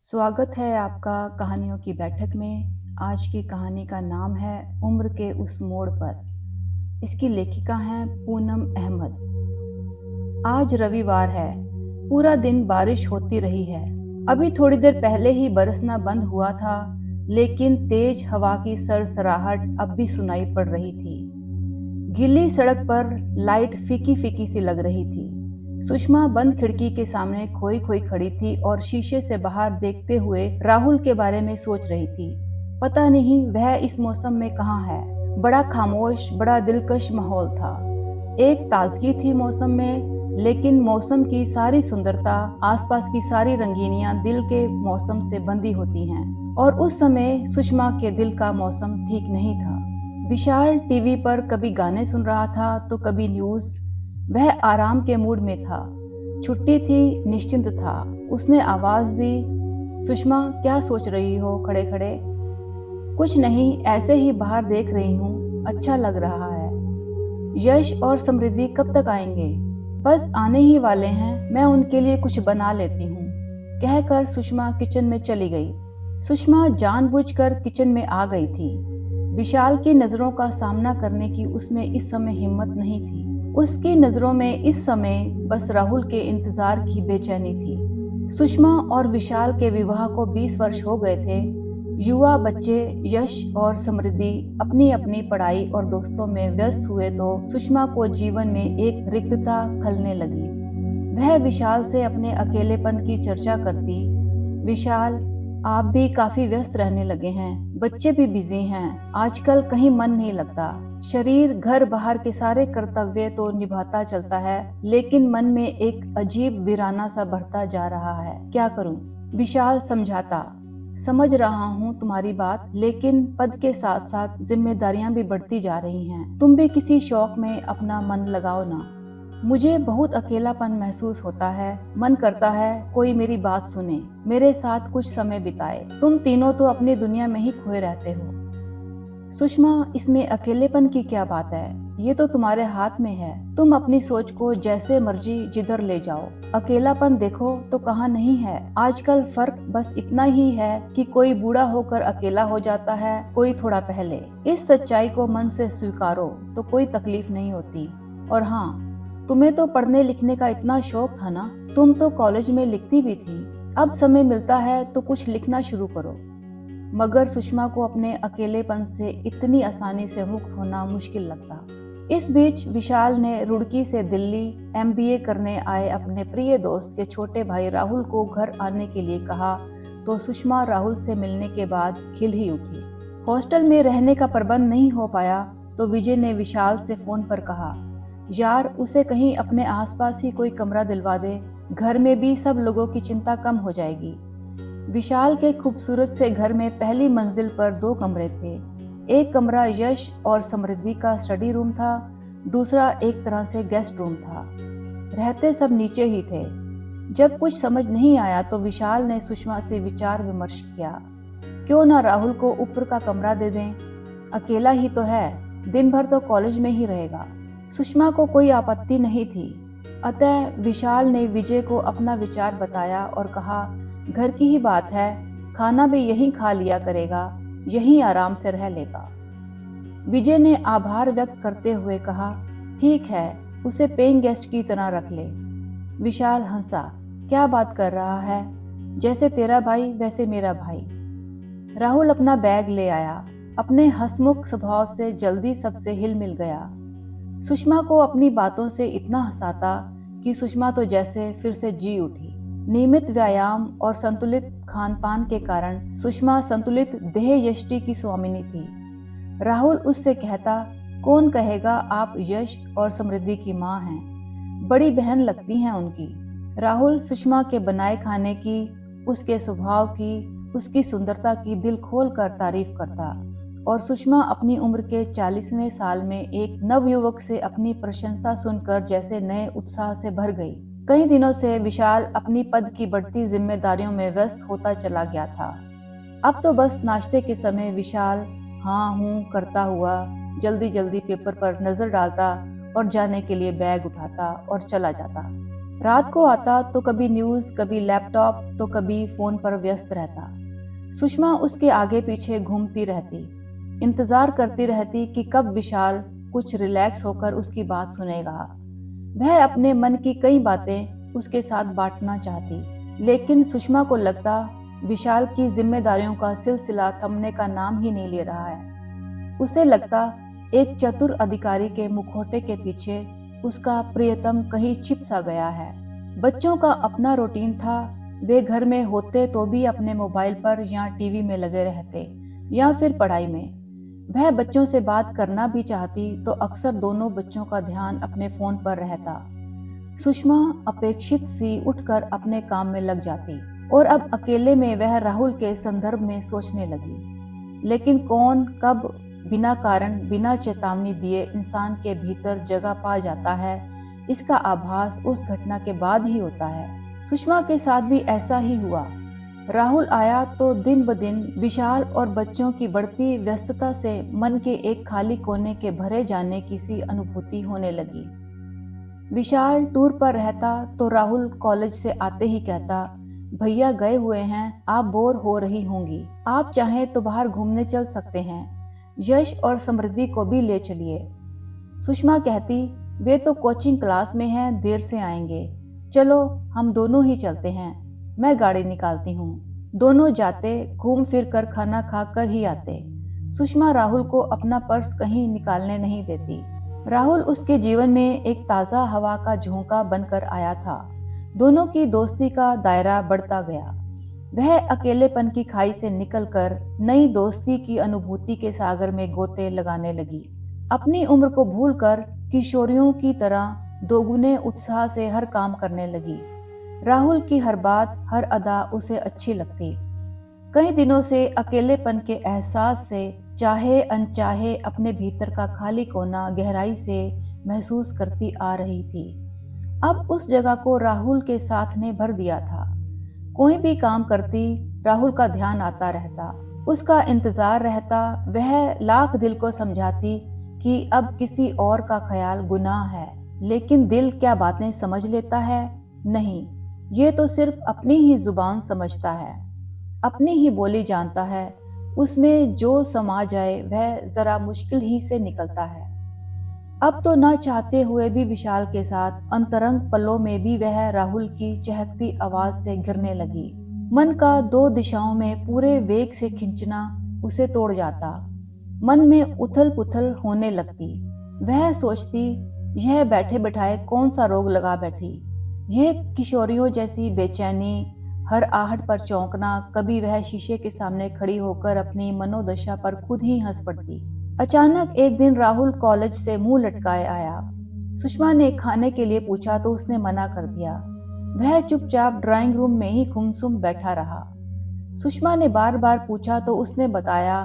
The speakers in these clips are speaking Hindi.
स्वागत है आपका कहानियों की बैठक में। आज की कहानी का नाम है उम्र के उस मोड़ पर। इसकी लेखिका हैं पूनम अहमद। आज रविवार है। पूरा दिन बारिश होती रही है। अभी थोड़ी देर पहले ही बरसना बंद हुआ था, लेकिन तेज हवा की सरसराहट अब भी सुनाई पड़ रही थी। गीली सड़क पर लाइट फीकी फीकी सी लग रही थी। सुषमा बंद खिड़की के सामने खोई खोई खड़ी थी और शीशे से बाहर देखते हुए राहुल के बारे में सोच रही थी। पता नहीं वह इस मौसम में कहाँ है। बड़ा खामोश, बड़ा दिलकश माहौल था। एक ताजगी थी मौसम में, लेकिन मौसम की सारी सुंदरता, आसपास की सारी रंगीनियां दिल के मौसम से बंधी होती हैं। और उस समय सुषमा के दिल का मौसम ठीक नहीं था। विशाल टीवी पर कभी गाने सुन रहा था तो कभी न्यूज। वह आराम के मूड में था। छुट्टी थी, निश्चिंत था। उसने आवाज दी, सुषमा क्या सोच रही हो खड़े खड़े? कुछ नहीं, ऐसे ही बाहर देख रही हूँ, अच्छा लग रहा है। यश और समृद्धि कब तक आएंगे? बस आने ही वाले हैं, मैं उनके लिए कुछ बना लेती हूँ, कहकर सुषमा किचन में चली गई। सुषमा जानबूझकर किचन में आ गई थी। विशाल की नजरों का सामना करने की उसमें इस समय हिम्मत नहीं थी। उसकी नजरों में इस समय बस राहुल के इंतजार की बेचैनी थी। सुषमा और विशाल के विवाह को 20 वर्ष हो गए थे। युवा बच्चे यश और समृद्धि अपनी अपनी पढ़ाई और दोस्तों में व्यस्त हुए तो सुषमा को जीवन में एक रिक्तता खलने लगी। वह विशाल से अपने अकेलेपन की चर्चा करती। विशाल, आप भी काफी व्यस्त रहने लगे हैं, बच्चे भी बिजी हैं, आजकल कहीं मन नहीं लगता। शरीर घर बाहर के सारे कर्तव्य तो निभाता चलता है, लेकिन मन में एक अजीब वीराना सा बढ़ता जा रहा है। क्या करूं? विशाल समझाता। समझ रहा हूं तुम्हारी बात, लेकिन पद के साथ साथ जिम्मेदारियां भी बढ़ती जा रही हैं। तुम भी किसी शौक में अपना मन लगाओ ना। मुझे बहुत अकेलापन महसूस होता है। मन करता है कोई मेरी बात सुने, मेरे साथ कुछ समय बिताए। तुम तीनों तो अपनी दुनिया में ही खोए रहते हो। सुषमा, इसमें अकेलेपन की क्या बात है? ये तो तुम्हारे हाथ में है। तुम अपनी सोच को जैसे मर्जी जिधर ले जाओ। अकेलापन देखो तो कहाँ नहीं है। आजकल फर्क बस इतना ही है कि कोई बूढ़ा होकर अकेला हो जाता है, कोई थोड़ा पहले। इस सच्चाई को मन से स्वीकारो तो कोई तकलीफ नहीं होती। और हाँ, तुम्हें तो पढ़ने लिखने का इतना शौक था ना, तुम तो कॉलेज में लिखती भी थी। अब समय मिलता है तो कुछ लिखना शुरू करो। मगर सुषमा को अपने अकेलेपन से इतनी आसानी से मुक्त होना मुश्किल लगता। इस बीच विशाल ने रुड़की से दिल्ली MBA करने आए अपने प्रिय दोस्त के छोटे भाई राहुल को घर आने के लिए कहा तो सुषमा राहुल से मिलने के बाद खिल ही उठी। हॉस्टल में रहने का प्रबंध नहीं हो पाया तो विजय ने विशाल से फोन पर कहा, यार उसे कहीं अपने आसपास ही कोई कमरा दिलवा दे, घर में भी सब लोगों की चिंता कम हो जाएगी। विशाल के खूबसूरत से घर में पहली मंजिल पर 2 कमरे थे। एक कमरा यश और समृद्धि का स्टडी रूम था, दूसरा एक तरह से गेस्ट रूम था। रहते सब नीचे ही थे। जब कुछ समझ नहीं आया तो विशाल ने सुषमा से विचार विमर्श किया, क्यों ना राहुल को ऊपर का कमरा दे दें, अकेला ही तो है, दिन भर तो कॉलेज में ही रहेगा। सुषमा को कोई आपत्ति नहीं थी। अतः विशाल ने विजय को अपना विचार बताया और कहा, घर की ही बात है, खाना भी यहीं खा लिया करेगा, यहीं आराम से रह लेगा। विजय ने आभार व्यक्त करते हुए कहा, ठीक है, उसे पेइंग गेस्ट की तरह रख ले। विशाल हंसा, क्या बात कर रहा है, जैसे तेरा भाई वैसे मेरा भाई। राहुल अपना बैग ले आया। अपने हंसमुख स्वभाव से जल्दी सबसे हिल मिल गया। सुषमा को अपनी बातों से इतना हंसाता कि सुषमा तो जैसे फिर से जी उठी। नियमित व्यायाम और संतुलित खान पान के कारण सुषमा संतुलित देह यष्टि की स्वामिनी थी। राहुल उससे कहता, कौन कहेगा आप यश और समृद्धि की माँ हैं, बड़ी बहन लगती हैं उनकी। राहुल सुषमा के बनाए खाने की, उसके स्वभाव की, उसकी सुंदरता की दिल खोल कर तारीफ करता और सुषमा अपनी उम्र के 40वें साल में एक नवयुवक से अपनी प्रशंसा सुनकर जैसे नए उत्साह से भर गई। कई दिनों से विशाल अपनी पद की बढ़ती जिम्मेदारियों में व्यस्त होता चला गया था। अब तो बस नाश्ते के समय विशाल हाँ हूँ करता हुआ जल्दी जल्दी पेपर पर नजर डालता और जाने के लिए बैग उठाता और चला जाता। रात को आता तो कभी न्यूज़, कभी लैपटॉप, तो कभी फोन पर व्यस्त रहता। सुषमा उसके आगे पीछे घूमती रहती, इंतजार करती रहती कि कब विशाल कुछ रिलैक्स होकर उसकी बात सुनेगा। वह अपने मन की कई बातें उसके साथ बांटना चाहती, लेकिन सुषमा को लगता विशाल की जिम्मेदारियों का सिलसिला थमने का नाम ही नहीं ले रहा है। उसे लगता एक चतुर अधिकारी के मुखौटे के पीछे उसका प्रियतम कहीं छिप सा गया है। बच्चों का अपना रूटीन था, वे घर में होते तो भी अपने मोबाइल पर या टीवी में लगे रहते या फिर पढ़ाई में। वह बच्चों से बात करना भी चाहती तो अक्सर दोनों बच्चों का ध्यान अपने फोन पर रहता। सुषमा अपेक्षित सी उठकर अपने काम में लग जाती और अब अकेले में वह राहुल के संदर्भ में सोचने लगी। लेकिन कौन कब बिना कारण, बिना चेतावनी दिए इंसान के भीतर जगह पा जाता है, इसका आभास उस घटना के बाद ही होता है। सुषमा के साथ भी ऐसा ही हुआ। राहुल आया तो दिन ब दिन विशाल और बच्चों की बढ़ती व्यस्तता से मन के एक खाली कोने के भरे जाने की सी अनुभूति होने लगी। विशाल टूर पर रहता तो राहुल कॉलेज से आते ही कहता, भैया गए हुए हैं, आप बोर हो रही होंगी, आप चाहें तो बाहर घूमने चल सकते हैं, यश और समृद्धि को भी ले चलिए। सुषमा कहती, वे तो कोचिंग क्लास में हैं, देर से आएंगे, चलो हम दोनों ही चलते हैं, मैं गाड़ी निकालती हूँ। दोनों जाते, घूम फिर कर खाना खा कर ही आते। सुषमा राहुल को अपना पर्स कहीं निकालने नहीं देती। राहुल उसके जीवन में एक ताज़ा हवा का झोंका बनकर आया था। दोनों की दोस्ती का दायरा बढ़ता गया। वह अकेलेपन की खाई से निकलकर नई दोस्ती की अनुभूति के सागर में गोते लगाने लगी। अपनी उम्र को भूलकर किशोरियों की तरह दोगुने उत्साह से हर काम करने लगी। राहुल की हर बात, हर अदा उसे अच्छी लगती। कई दिनों से अकेलेपन के एहसास से चाहे अनचाहे अपने भीतर का खाली कोना गहराई से महसूस करती आ रही थी। अब उस जगह को राहुल के साथ ने भर दिया था। कोई भी काम करती, राहुल का ध्यान आता रहता, उसका इंतजार रहता। वह लाख दिल को समझाती कि अब किसी और का ख्याल गुनाह है, लेकिन दिल क्या बातें समझ लेता है? नहीं, ये तो सिर्फ अपनी ही जुबान समझता है, अपनी ही बोली जानता है। उसमें जो समा जाए वह जरा मुश्किल ही से निकलता है। अब तो न चाहते हुए भी विशाल के साथ अंतरंग पलों में भी वह राहुल की चहकती आवाज से घिरने लगी। मन का दो दिशाओं में पूरे वेग से खींचना उसे तोड़ जाता। मन में उथल पुथल होने लगती। वह सोचती, यह बैठे बैठाए कौन सा रोग लगा बैठी, यह किशोरियों जैसी बेचैनी, हर आहट पर चौंकना। कभी वह शीशे के सामने खड़ी होकर अपनी मनोदशा पर खुद ही हंस पड़ती। अचानक एक दिन राहुल कॉलेज से मुंह लटकाए आया। सुषमा ने खाने के लिए पूछा तो उसने मना कर दिया। वह चुपचाप ड्राइंग रूम में ही गुमसुम बैठा रहा। सुषमा ने बार बार पूछा तो उसने बताया,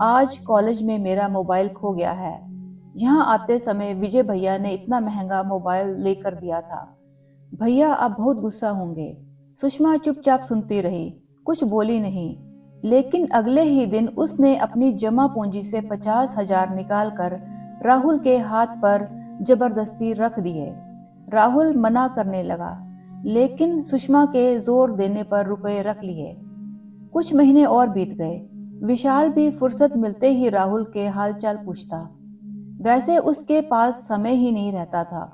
आज कॉलेज में मेरा मोबाइल खो गया है। यहाँ आते समय विजय भैया ने इतना महंगा मोबाइल लेकर दिया था। भैया अब बहुत गुस्सा होंगे। सुषमा चुपचाप सुनती रही, कुछ बोली नहीं। लेकिन अगले ही दिन उसने अपनी जमा पूंजी से 50,000 निकालकर राहुल के हाथ पर जबरदस्ती रख दिए। राहुल मना करने लगा, लेकिन सुषमा के जोर देने पर रुपए रख लिए। कुछ महीने और बीत गए। विशाल भी फुर्सत मिलते ही राहुल के हालचाल पूछता। वैसे उसके पास समय ही नहीं रहता था।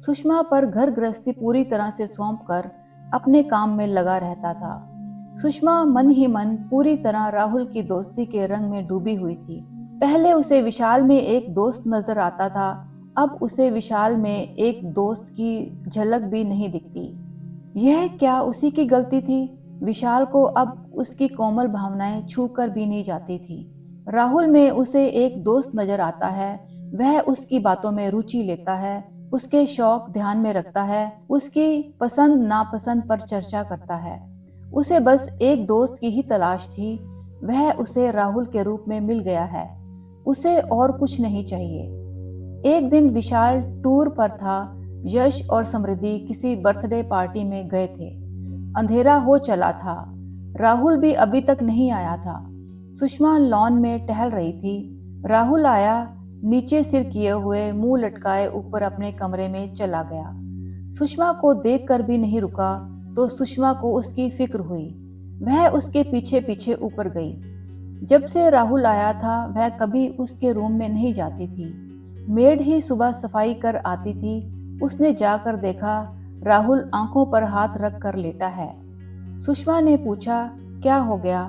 सुषमा पर घर गृहस्थी पूरी तरह से सौंपकर अपने काम में लगा रहता था। सुषमा मन ही मन पूरी तरह राहुल की दोस्ती के रंग में डूबी हुई थी। पहले उसे विशाल में एक दोस्त नजर आता था, अब उसे विशाल में एक दोस्त की झलक भी नहीं दिखती। यह क्या उसी की गलती थी? विशाल को अब उसकी कोमल भावनाएं छूकर भी नहीं जाती थी। राहुल में उसे एक दोस्त नजर आता है। वह उसकी बातों में रुचि लेता है, उसके शौक ध्यान में रखता है, उसकी पसंद नापसंद पर चर्चा करता है। उसे बस एक दोस्त की ही तलाश थी। वह उसे राहुल के रूप में मिल गया है। उसे और कुछ नहीं चाहिए। एक दिन विशाल टूर पर था। यश और समृद्धि किसी बर्थडे पार्टी में गए थे। अंधेरा हो चला था। राहुल भी अभी तक नहीं आया था। सुषमा लॉन में टहल रही थी। राहुल आया, नीचे सिर किए हुए मुंह लटकाए ऊपर अपने कमरे में चला गया। सुषमा को देखकर भी नहीं रुका तो सुषमा को उसकी फिक्र हुई। वह उसके पीछे पीछे ऊपर गई। जब से राहुल आया था वह कभी उसके रूम में नहीं जाती थी। मेड ही सुबह सफाई कर आती थी। उसने जाकर देखा राहुल आंखों पर हाथ रख कर लेटा है। सुषमा ने पूछा, क्या हो गया,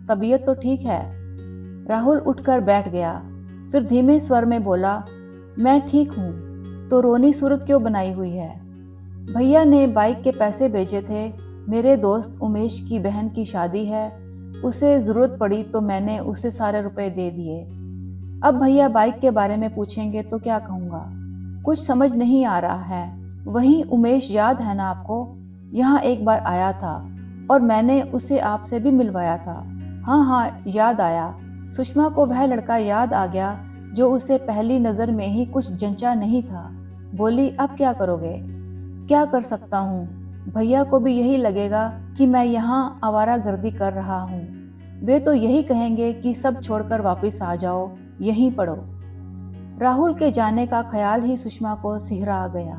तबीयत तो ठीक है? राहुल उठकर बैठ गया, फिर धीमे स्वर में बोला, मैं ठीक हूँ, तो रोनी सूरत क्यों बनाई हुई है? भैया ने बाइक के पैसे भेजे थे। मेरे दोस्त उमेश की बहन की शादी है, उसे जरूरत पड़ी तो मैंने उसे सारे रुपए दे दिए। अब भैया बाइक के बारे में पूछेंगे तो क्या कहूँगा? कुछ समझ नहीं आ रहा है। वहीं उमेश याद है ना आपको? यहाँ एक बार आया था और मैंने उसे आपसे भी मिलवाया था। हाँ हाँ, याद आया। सुषमा को वह लड़का याद आ गया जो उसे पहली नजर में ही कुछ जंचा नहीं था। बोली, अब क्या करोगे? क्या कर सकता हूँ? भैया को भी यही लगेगा कि मैं यहाँ आवारागर्दी कर रहा हूँ। वे तो यही कहेंगे कि सब छोड़कर वापस आ जाओ, यहीं पढ़ो। राहुल के जाने का ख्याल ही सुषमा को सिहरा गया।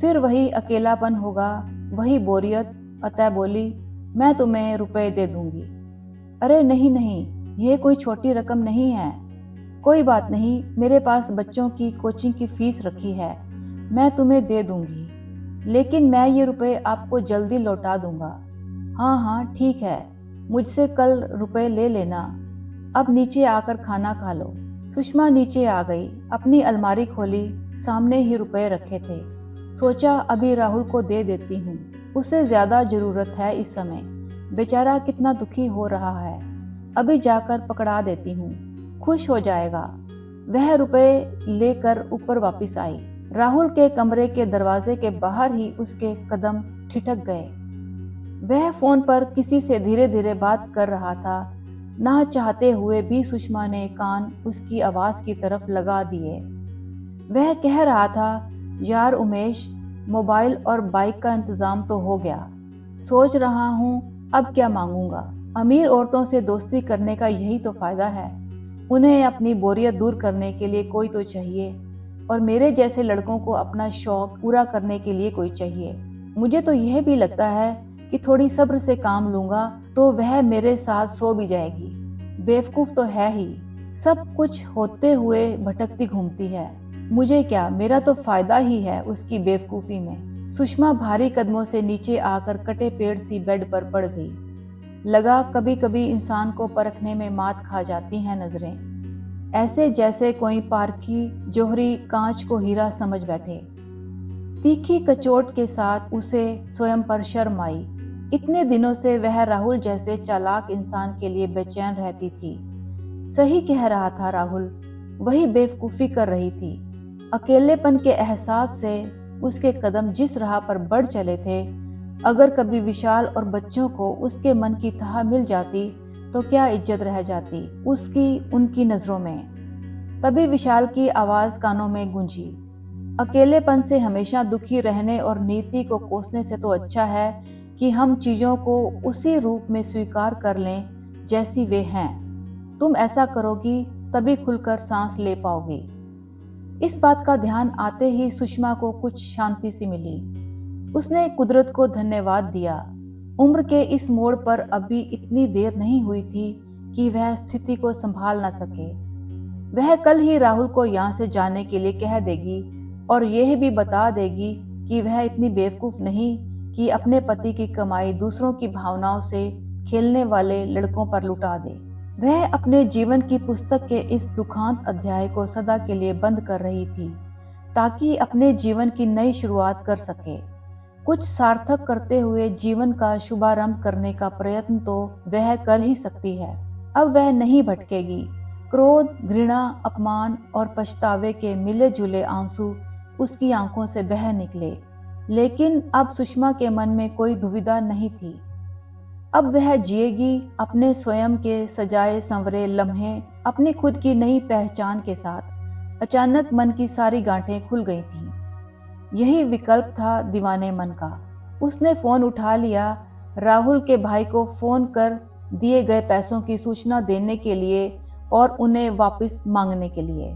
फिर वही अकेलापन होगा, वही बोरियत। अतः बोली, मैं तुम्हें रुपए दे दूंगी। अरे नहीं नहीं, यह कोई छोटी रकम नहीं है। कोई बात नहीं, मेरे पास बच्चों की कोचिंग की फीस रखी है, मैं तुम्हें दे दूंगी, लेकिन मैं ये रुपए आपको जल्दी लौटा दूंगा। हाँ हाँ ठीक है, मुझसे कल रुपए ले लेना। अब नीचे आकर खाना खा लो। सुषमा नीचे आ गई, अपनी अलमारी खोली, सामने ही रुपए रखे थे। सोचा अभी राहुल को दे देती हूँ, उसे ज्यादा जरूरत है इस समय। बेचारा कितना दुखी हो रहा है, अभी जाकर पकड़ा देती हूँ, खुश हो जाएगा। वह रुपए लेकर ऊपर वापस आई। राहुल के कमरे के दरवाजे के बाहर ही उसके कदम ठिठक गए। वह फोन पर किसी से धीरे धीरे बात कर रहा था। ना चाहते हुए भी सुषमा ने कान उसकी आवाज की तरफ लगा दिए। वह कह रहा था, यार उमेश, मोबाइल और बाइक का इंतजाम तो हो गया, सोच रहा हूँ अब क्या मांगूंगा। अमीर औरतों से दोस्ती करने का यही तो फायदा है, उन्हें अपनी बोरियत दूर करने के लिए कोई तो चाहिए, और मेरे जैसे लड़कों को अपना शौक पूरा करने के लिए कोई चाहिए। मुझे तो यह भी लगता है कि थोड़ी सब्र से काम लूंगा तो वह मेरे साथ सो भी जाएगी। बेवकूफ तो है ही, सब कुछ होते हुए भटकती घूमती है। मुझे क्या, मेरा तो फायदा ही है उसकी बेवकूफी में। सुषमा भारी कदमों से नीचे आकर कटे पेड़ सी बेड पर पड़ गई। लगा कभी कभी इंसान को परखने में मात खा जाती हैं नजरें, ऐसे जैसे कोई पारखी जोहरी कांच को हीरा समझ बैठे। तीखी कचोट के साथ उसे स्वयं पर शर्म आई। इतने दिनों से वह राहुल जैसे चालाक इंसान के लिए बेचैन रहती थी। सही कह रहा था राहुल, वही बेवकूफी कर रही थी। अकेलेपन के एहसास से उसके कदम जिस राह पर बढ़ चले थे, अगर कभी विशाल और बच्चों को उसके मन की थाह मिल जाती तो क्या इज्जत रह जाती उसकी उनकी नजरों में। तभी विशाल की आवाज कानों में गूंजी, अकेलेपन से हमेशा दुखी रहने और नीति को कोसने से तो अच्छा है कि हम चीजों को उसी रूप में स्वीकार कर लें जैसी वे हैं। तुम ऐसा करोगी तभी खुलकर सांस ले पाओगी। इस बात का ध्यान आते ही सुषमा को कुछ शांति सी मिली। उसने कुदरत को धन्यवाद दिया। उम्र के इस मोड़ पर अभी इतनी देर नहीं हुई थी कि वह स्थिति को संभाल न सके। वह कल ही राहुल को यहाँ से जाने के लिए कह देगी और यह भी बता देगी कि वह इतनी बेवकूफ नहीं कि अपने पति की कमाई दूसरों की भावनाओं से खेलने वाले लड़कों पर लुटा दे। वह अपने जीवन की पुस्तक के इस दुखांत अध्याय को सदा के लिए बंद कर रही थी ताकि अपने जीवन की नई शुरुआत कर सके। कुछ सार्थक करते हुए जीवन का शुभारंभ करने का प्रयत्न तो वह कर ही सकती है। अब वह नहीं भटकेगी। क्रोध, घृणा, अपमान और पछतावे के मिले जुले आंसू उसकी आंखों से बह निकले, लेकिन अब सुषमा के मन में कोई दुविधा नहीं थी। अब वह जिएगी अपने स्वयं के सजाए संवरे लम्हे, अपनी खुद की नई पहचान के साथ। अचानक मन की सारी गांठें खुल गई थीं। यही विकल्प था दीवाने मन का। उसने फोन उठा लिया। राहुल के भाई को फोन कर दिए गए पैसों की सूचना देने के लिए और उन्हें वापस मांगने के लिए।